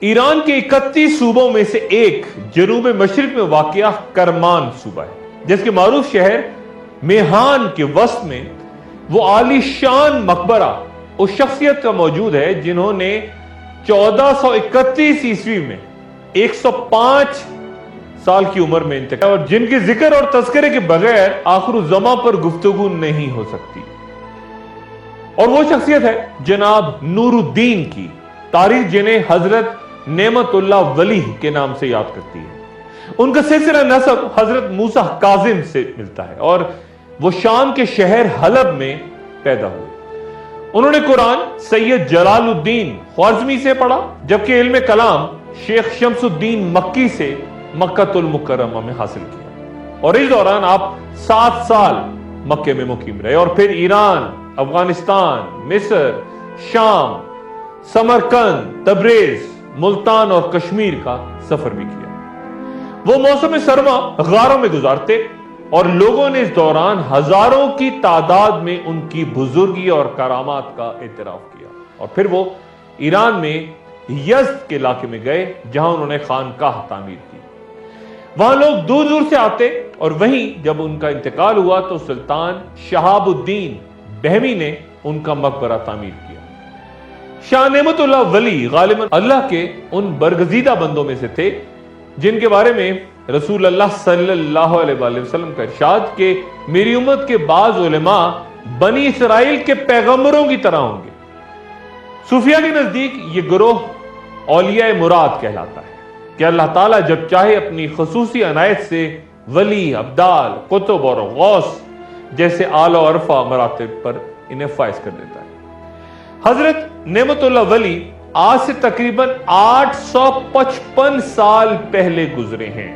ایران کے 31 صوبوں میں سے ایک جنوب مشرق میں واقع کرمان صوبہ ہے، جس کے معروف شہر میہان کے وسط میں وہ عالی شان مقبرہ اس شخصیت کا موجود ہے جنہوں نے 1431 عیسوی میں 105 سال کی عمر میں انتقال، اور جن کے ذکر اور تذکرے کے بغیر آخر الزماں پر گفتگو نہیں ہو سکتی، اور وہ شخصیت ہے جناب نور الدین کی، تاریخ جنہیں حضرت نعمت اللہ ولی کے نام سے یاد کرتی ہے۔ ان کا سلسلہ نسب حضرت موسیٰ کاظم سے ملتا ہے اور وہ شام کے شہر حلب میں پیدا ہوئے۔ انہوں نے قرآن سید جلال الدین خوارزمی سے پڑھا، جبکہ علم کلام شیخ شمس الدین مکی سے مکہ المکرمہ میں حاصل کیا، اور اس دوران آپ 7 سال مکے میں مقیم رہے، اور پھر ایران، افغانستان، مصر، شام، سمرقند، تبریز، ملتان اور کشمیر کا سفر بھی کیا۔ وہ موسم سرما غاروں میں گزارتے، اور لوگوں نے اس دوران ہزاروں کی تعداد میں ان کی بزرگی اور کرامات کا اعتراف کیا، اور پھر وہ ایران میں یزد کے علاقے میں گئے جہاں انہوں نے خانقاہ تعمیر کی۔ وہاں لوگ دور دور سے آتے، اور وہیں جب ان کا انتقال ہوا تو سلطان شہاب الدین بہمی نے ان کا مقبرہ تعمیر کیا۔ شاہ نعمت اللہ ولی غالباً اللہ کے ان برگزیدہ بندوں میں سے تھے جن کے بارے میں رسول اللہ صلی اللہ علیہ وآلہ وسلم کا ارشاد کہ میری امت کے بعض علماء بنی اسرائیل کے پیغمبروں کی طرح ہوں گے۔ صوفیہ کے نزدیک یہ گروہ اولیاء مراد کہلاتا ہے کہ اللہ تعالیٰ جب چاہے اپنی خصوصی عنایت سے ولی، ابدال، قطب اور غوث جیسے اعلیٰ و عرفہ مراتب پر انہیں فائز کر دیتا ہے۔ حضرت نعمت اللہ ولی آج سے تقریباً 855 سال پہلے گزرے ہیں،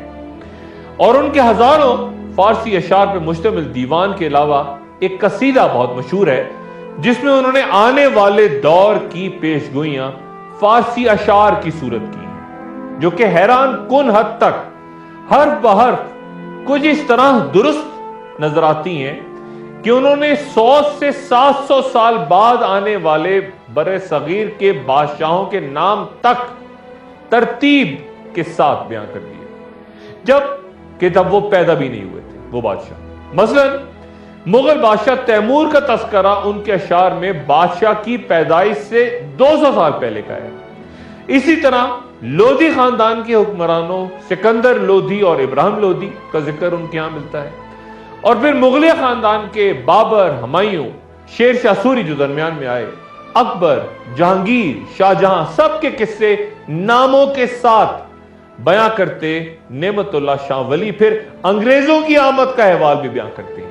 اور ان کے ہزاروں فارسی اشعار پر مشتمل دیوان کے علاوہ ایک قصیدہ بہت مشہور ہے جس میں انہوں نے آنے والے دور کی پیش گوئیاں فارسی اشعار کی صورت کی ہیں، جو کہ حیران کن حد تک حرف بحرف کچھ اس طرح درست نظر آتی ہیں کہ انہوں نے 100 سے 700 سال بعد آنے والے برِ صغیر کے بادشاہوں کے نام تک ترتیب کے ساتھ بیان کر دیے، جب کہ تب وہ پیدا بھی نہیں ہوئے تھے وہ بادشاہ۔ مثلا مغل بادشاہ تیمور کا تذکرہ ان کے اشعار میں بادشاہ کی پیدائش سے 200 سال پہلے کا ہے۔ اسی طرح لودھی خاندان کے حکمرانوں سکندر لودھی اور ابراہیم لودھی کا ذکر ان کے ہاں ملتا ہے، اور پھر مغلیہ خاندان کے بابر، ہمایوں، شیر شاہ سوری جو درمیان میں آئے، اکبر، جہانگیر، شاہ جہاں، سب کے قصے ناموں کے ساتھ بیان کرتے نعمت اللہ شاہ ولی پھر انگریزوں کی آمد کا احوال بھی بیان کرتے ہیں۔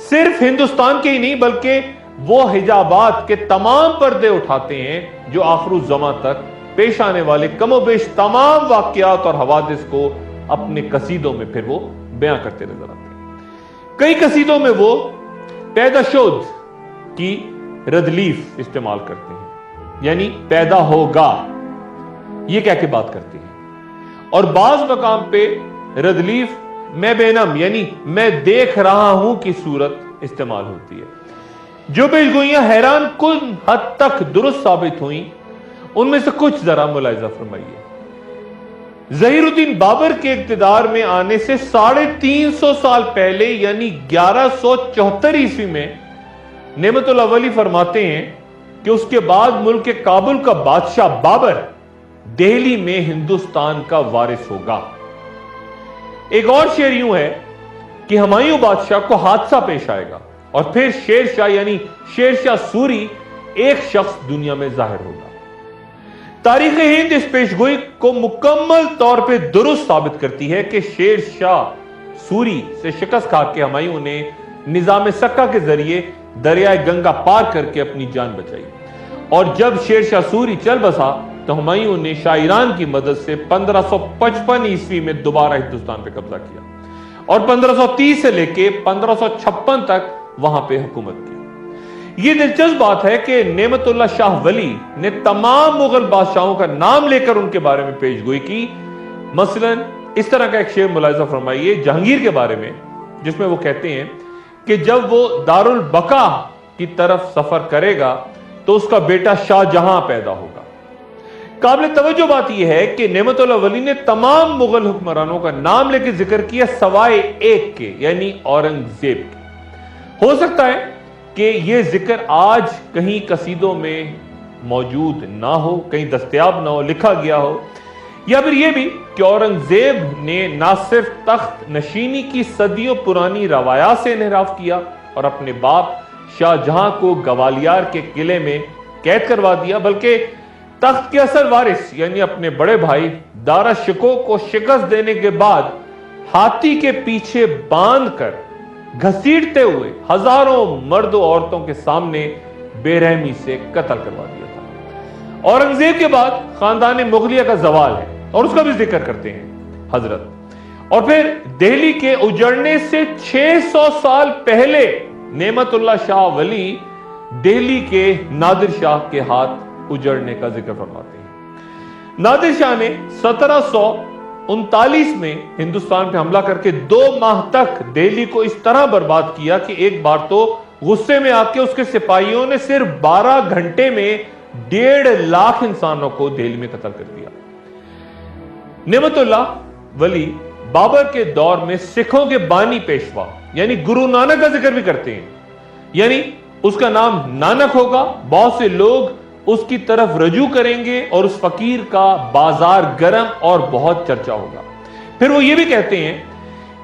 صرف ہندوستان کے ہی نہیں بلکہ وہ حجابات کے تمام پردے اٹھاتے ہیں جو آخر الزماں تک پیش آنے والے کم و بیش تمام واقعات اور حوادث کو اپنے قصیدوں میں پھر وہ بیان کرتے نظر آتے ہیں۔ کئی قصیدوں میں وہ پیدا شد کی ردلیف استعمال کرتے ہیں، یعنی پیدا ہوگا یہ کہہ کے بات کرتے ہیں، اور بعض مقام پہ ردلیف میں بینم یعنی میں دیکھ رہا ہوں کی صورت استعمال ہوتی ہے۔ جو پیشگوئیاں حیران کن حد تک درست ثابت ہوئیں ان میں سے کچھ ذرا ملاحظہ فرمائیے۔ ظہیر الدین بابر کے اقتدار میں آنے سے 350 سال پہلے یعنی 1174 عیسوی میں نعمت اللہ ولی فرماتے ہیں کہ اس کے بعد ملک کابل کا بادشاہ بابر دہلی میں ہندوستان کا وارث ہوگا۔ ایک اور شعر یوں ہے کہ ہمایوں بادشاہ کو حادثہ پیش آئے گا، اور پھر شیر شاہ یعنی شیر شاہ سوری ایک شخص دنیا میں ظاہر ہوگا۔ تاریخ ہند اس پیشگوئی کو مکمل طور پہ درست ثابت کرتی ہے کہ شیر شاہ سوری سے شکست کھا کے ہمایوں نے نظام سکہ کے ذریعے دریائے گنگا پار کر کے اپنی جان بچائی، اور جب شیر شاہ سوری چل بسا تو ہمایوں نے شاہ ایران کی مدد سے 1555 عیسوی میں دوبارہ ہندوستان پہ قبضہ کیا، اور 1530 سے لے کے 1556 تک وہاں پہ حکومت کی۔ یہ دلچسپ بات ہے کہ نعمت اللہ شاہ ولی نے تمام مغل بادشاہوں کا نام لے کر ان کے بارے میں پیش گوئی کی۔ مثلا اس طرح کا ایک شعر ملاحظہ فرمائیے جہانگیر کے بارے میں، جس میں وہ کہتے ہیں کہ جب وہ دارالبقا کی طرف سفر کرے گا تو اس کا بیٹا شاہ جہاں پیدا ہوگا۔ काबिल तवज्जो बात यह है कि नेमतुल्लाह वली ने तमाम मुगल हुक्मरानों का नाम लेकर जिक्र किया सवाए एक के, यानी औरंगजेब के। हो सकता है कि यह जिक्र आज कहीं कसीदों में मौजूद ना हो, कहीं दस्तयाब ना हो, लिखा गया हो, या फिर यह भी कि औरंगजेब ने ना सिर्फ तख्त नशीनी की सदियों पुरानी रवायात से इनहराफ किया और अपने बाप शाहजहां को ग्वालियर के किले में कैद करवा दिया, बल्कि तख्त के असल वारिस यानी अपने बड़े भाई दारा शिकोह को शिकस्त देने के बाद हाथी के पीछे बांधकर घसीटते हुए हजारों मर्द औरतों के सामने बेरहमी से कत्ल करवा दिया था। औरंगजेब के बाद खानदान मुगलिया का जवाल है और उसका भी जिक्र करते हैं हजरत। और फिर दिल्ली के उजड़ने से 600 साल पहले नेमतुल्लाह शाह वली दिल्ली के नादिर शाह के हाथ उजड़ने का जिक्र फरमाते हैं। नादिर शाह ने 1739 में हिंदुस्तान पे हमला करके 2 माह तक दिल्ली को इस तरह बर्बाद किया कि एक बार तो गुस्से में आके उसके सिपाहियों ने सिर्फ 12 घंटे में 1.5 लाख इंसानों को दिल्ली में कत्ल कर दिया। नेमतुल्लाह वली बाबर के दौर में सिखों के बानी पेशवा यानी गुरु नानक का जिक्र भी करते हैं, यानी उसका नाम नानक होगा, बहुत से लोग उसकी तरफ रजू करेंगे और उस फकीर का बाजार गर्म और बहुत चर्चा होगा। फिर वो ये भी कहते हैं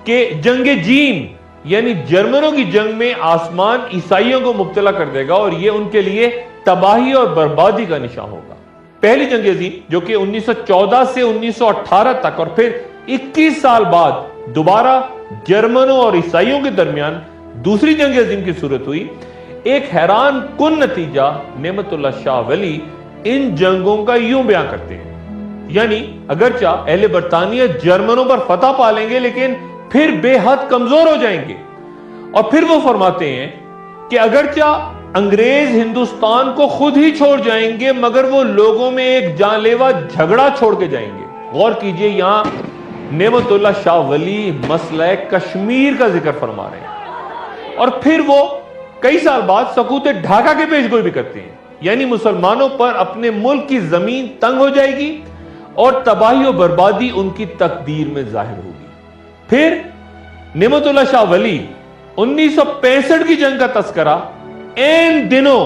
कि जंगे जीन यानी जर्मनों की जंग में आसमान ईसाइयों को मुब्तला कर देगा और ये उनके लिए तबाही और बर्बादी का निशान होगा। पहली जंग अजीम जो कि 1914 से 1918 तक और फिर 21 साल बाद दोबारा जर्मनों और ईसाइयों के दरमियान दूसरी जंग अजीम की सूरत हुई, एक हैरान कुन नतीजा नेमतुल्लाह शाह वली इन जंगों का यूं बयां करते हैं, यानी अगरचा अहले बरतानिया जर्मनों पर फतह पा लेंगे लेकिन फिर बेहद कमजोर हो जाएंगे। और फिर वो फरमाते हैं कि अगरचा अंग्रेज हिंदुस्तान को खुद ही छोड़ जाएंगे मगर वो लोगों में एक जानलेवा झगड़ा छोड़ के जाएंगे। गौर कीजिए, यहां नेमतुल्लाह शाह वली मसला कश्मीर का जिक्र फरमा रहे हैं। और फिर वो कई साल बाद सकूत ढाका के पेशगोई भी करते हैं, यानी मुसलमानों पर अपने मुल्क की जमीन तंग हो जाएगी और तबाही और बर्बादी उनकी तकदीर में जाहिर होगी। फिर नेमतुल्लाह शाह वली 1965 की जंग का तस्करा इन दिनों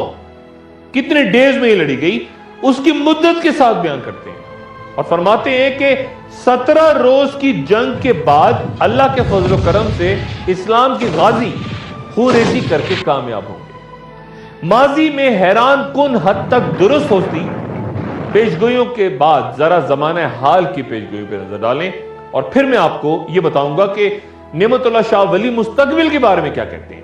कितने डेज में ही लड़ी गई उसकी मुद्दत के साथ बयान करते हैं और फरमाते हैं कि 17 रोज की जंग के बाद अल्लाह के फजल करम से इस्लाम की गाजी खूरेजी करके कामयाब होंगे। माजी में हैरान कुन हद तक दुरुस्त होती पेशगोइयों के बाद जरा जमाने हाल की पेशगोई पर नजर डालें और फिर मैं आपको यह बताऊंगा कि नेमतुल्लाह शाह वली मुस्तकबिल के बारे में क्या कहते हैं।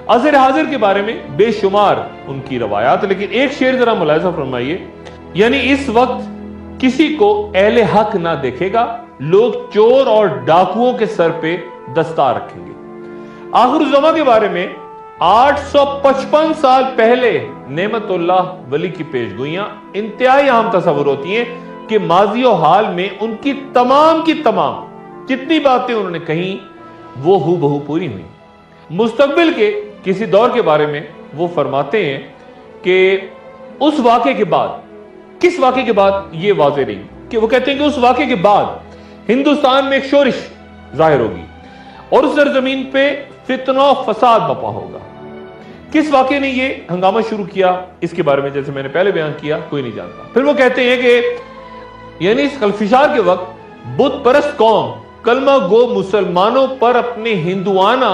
असर हाजिर के बारे में बेशुमार उनकी रवायात, लेकिन एक शेर जरा मुलाहिजा फरमाइए, यानी इस वक्त किसी को अहले हक ना देखेगा, लोग चोर और डाकुओं के सर पे दस्तार रखेंगे। आखिर ज़मा के बारे में 855 साल पहले नेमतुल्लाह वली की पेशगोइयां इंतहाई अहम तस्वुर होती हैं कि माजी और हाल में उनकी तमाम की तमाम जितनी बातें उन्होंने कही वो हूबहू पूरी हुई। मुस्तकबिल के किसी दौर के बारे में वो फरमाते हैं कि उस वाक़े के बाद, किस वाक़े के बाद ये वाज़ेह रही कि वो कहते हैं कि उस वाक़े के बाद हिंदुस्तान में एक शोरिश जाहिर होगी और उस सरजमीन पे फितना फसाद बपा होगा। किस वाक़े ने ये हंगामा शुरू किया इसके बारे में जैसे मैंने पहले बयान किया कोई नहीं जानता। फिर वो कहते हैं कि यानी इस कलफिशार के वक्त बुत परस्त कौम कलमा गो मुसलमानों पर अपने हिंदुआना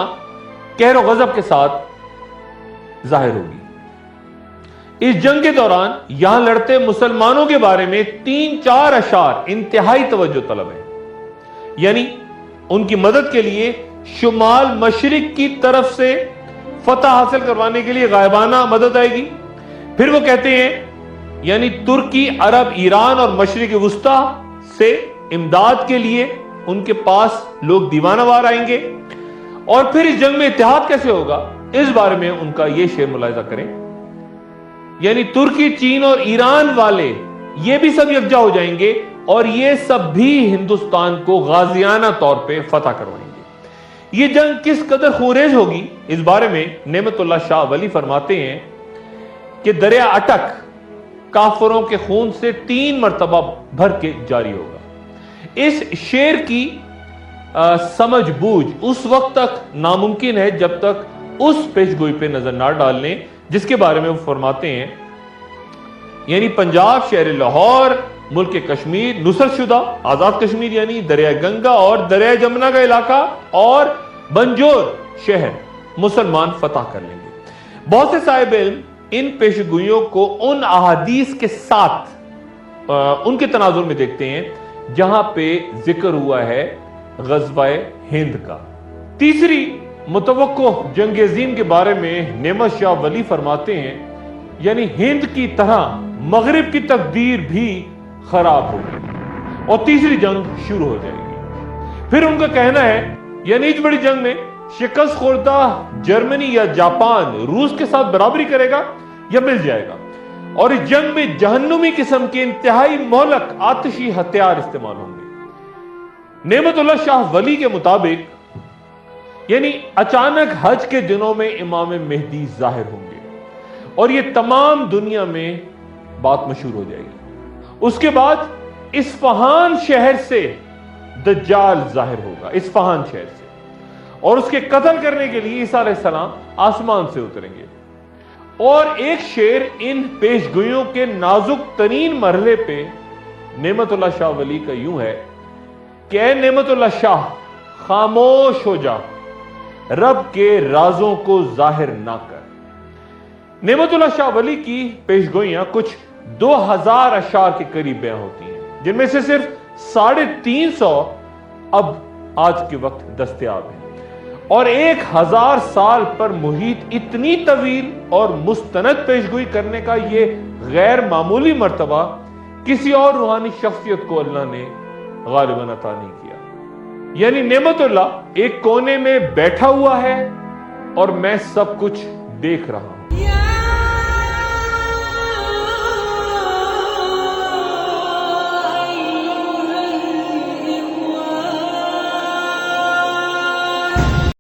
कहर गजब के साथ जाहिर होगी। इस जंग के दौरान यहां लड़ते मुसलमानों के बारे में 3-4 अशार इंतहाई तवज्जो तलब है, यानी उनकी मदद के लिए शुमाल मशरिक की तरफ से फतह हासिल करवाने के लिए गायबाना मदद आएगी। फिर वो कहते हैं यानी तुर्की, अरब, ईरान और मशरिक वुस्ता से इमदाद के लिए उनके पास लोग दीवानावार आएंगे। और फिर इस जंग में इत्तेहाद कैसे होगा इस बारे में उनका यह शेर मुलाहिजा करें, यानी तुर्की, चीन और ईरान वाले ये भी सब यकजा हो जाएंगे और ये सब भी हिंदुस्तान को गाजियाना तौर पे फतह करवाएंगे। ये जंग किस कदर खूरेज होगी इस बारे में नेमतुल्लाह शाह वली फरमाते हैं कि दरिया अटक काफिरों के खून से 3 मरतबा भर के जारी होगा। इस शेर की समझ बूझ उस वक्त तक नामुमकिन है जब तक उस पेशगोई पे नजर ना डाल लें जिसके बारे में वो फरमाते हैं, यानी पंजाब, शहर लाहौर, मुल्क कश्मीर, नुसरत शुदा आजाद कश्मीर यानी दरिया गंगा और दरिया जमुना का इलाका और बंजोर शहर मुसलमान फतह कर लेंगे। बहुत से साहिब इल्म इन पेशगोइयों को उन अहादीस के साथ उनके तनाजुर में देखते हैं जहां पे जिक्र हुआ है गज़वाए हिंद का। तीसरी मुतवक्को जंग अज़ीम के बारे में नेमत शाह वली फरमाते हैं, यानी हिंद की तरह मगरिब की तकदीर भी खराब होगी और तीसरी जंग शुरू हो जाएगी। फिर उनका कहना है, यानी इस बड़ी जंग में शिकस्त खुर्दा जर्मनी या जापान रूस के साथ बराबरी करेगा या मिल जाएगा और इस जंग में जहन्नुमी किस्म के इंतहाई मोहलक आतिशी हथियार इस्तेमाल होंगे। नेमतुल्लाह शाह वली के मुताबिक यानी अचानक हज के दिनों में इमाम मेहदी जाहिर होंगे और यह तमाम दुनिया में बात मशहूर हो जाएगी। उसके बाद इस्फहान शहर से दज्जाल जाहिर होगा, इस्फहान शहर से, और उसके कत्ल करने के लिए ईसा अलैहिस्सलाम आसमान से उतरेंगे। और एक शेर इन पेशगोइयों के नाजुक तरीन मरहले पे नेमतुल्लाह शाह वली का यूं है कि ऐ नेमतुल्लाह शाह, खामोश हो जा, रब के राजों को जाहिर ना कर। नेमतुल्लाह शाह वली की पेशगोइयां कुछ 2000 अशार के करीब बयां होती हैं, जिनमें से सिर्फ 350 अब आज के वक्त दस्तयाब हैं और 1000 साल पर मुहीत इतनी तवील और मुस्तनद पेशगोई करने का ये गैर मामूली मर्तबा किसी और रूहानी शख्सियत को अल्लाह ने गालिबन अता नहीं किया। यानी नेमतुल्लाह एक कोने में बैठा हुआ है और मैं सब कुछ देख रहा हूं।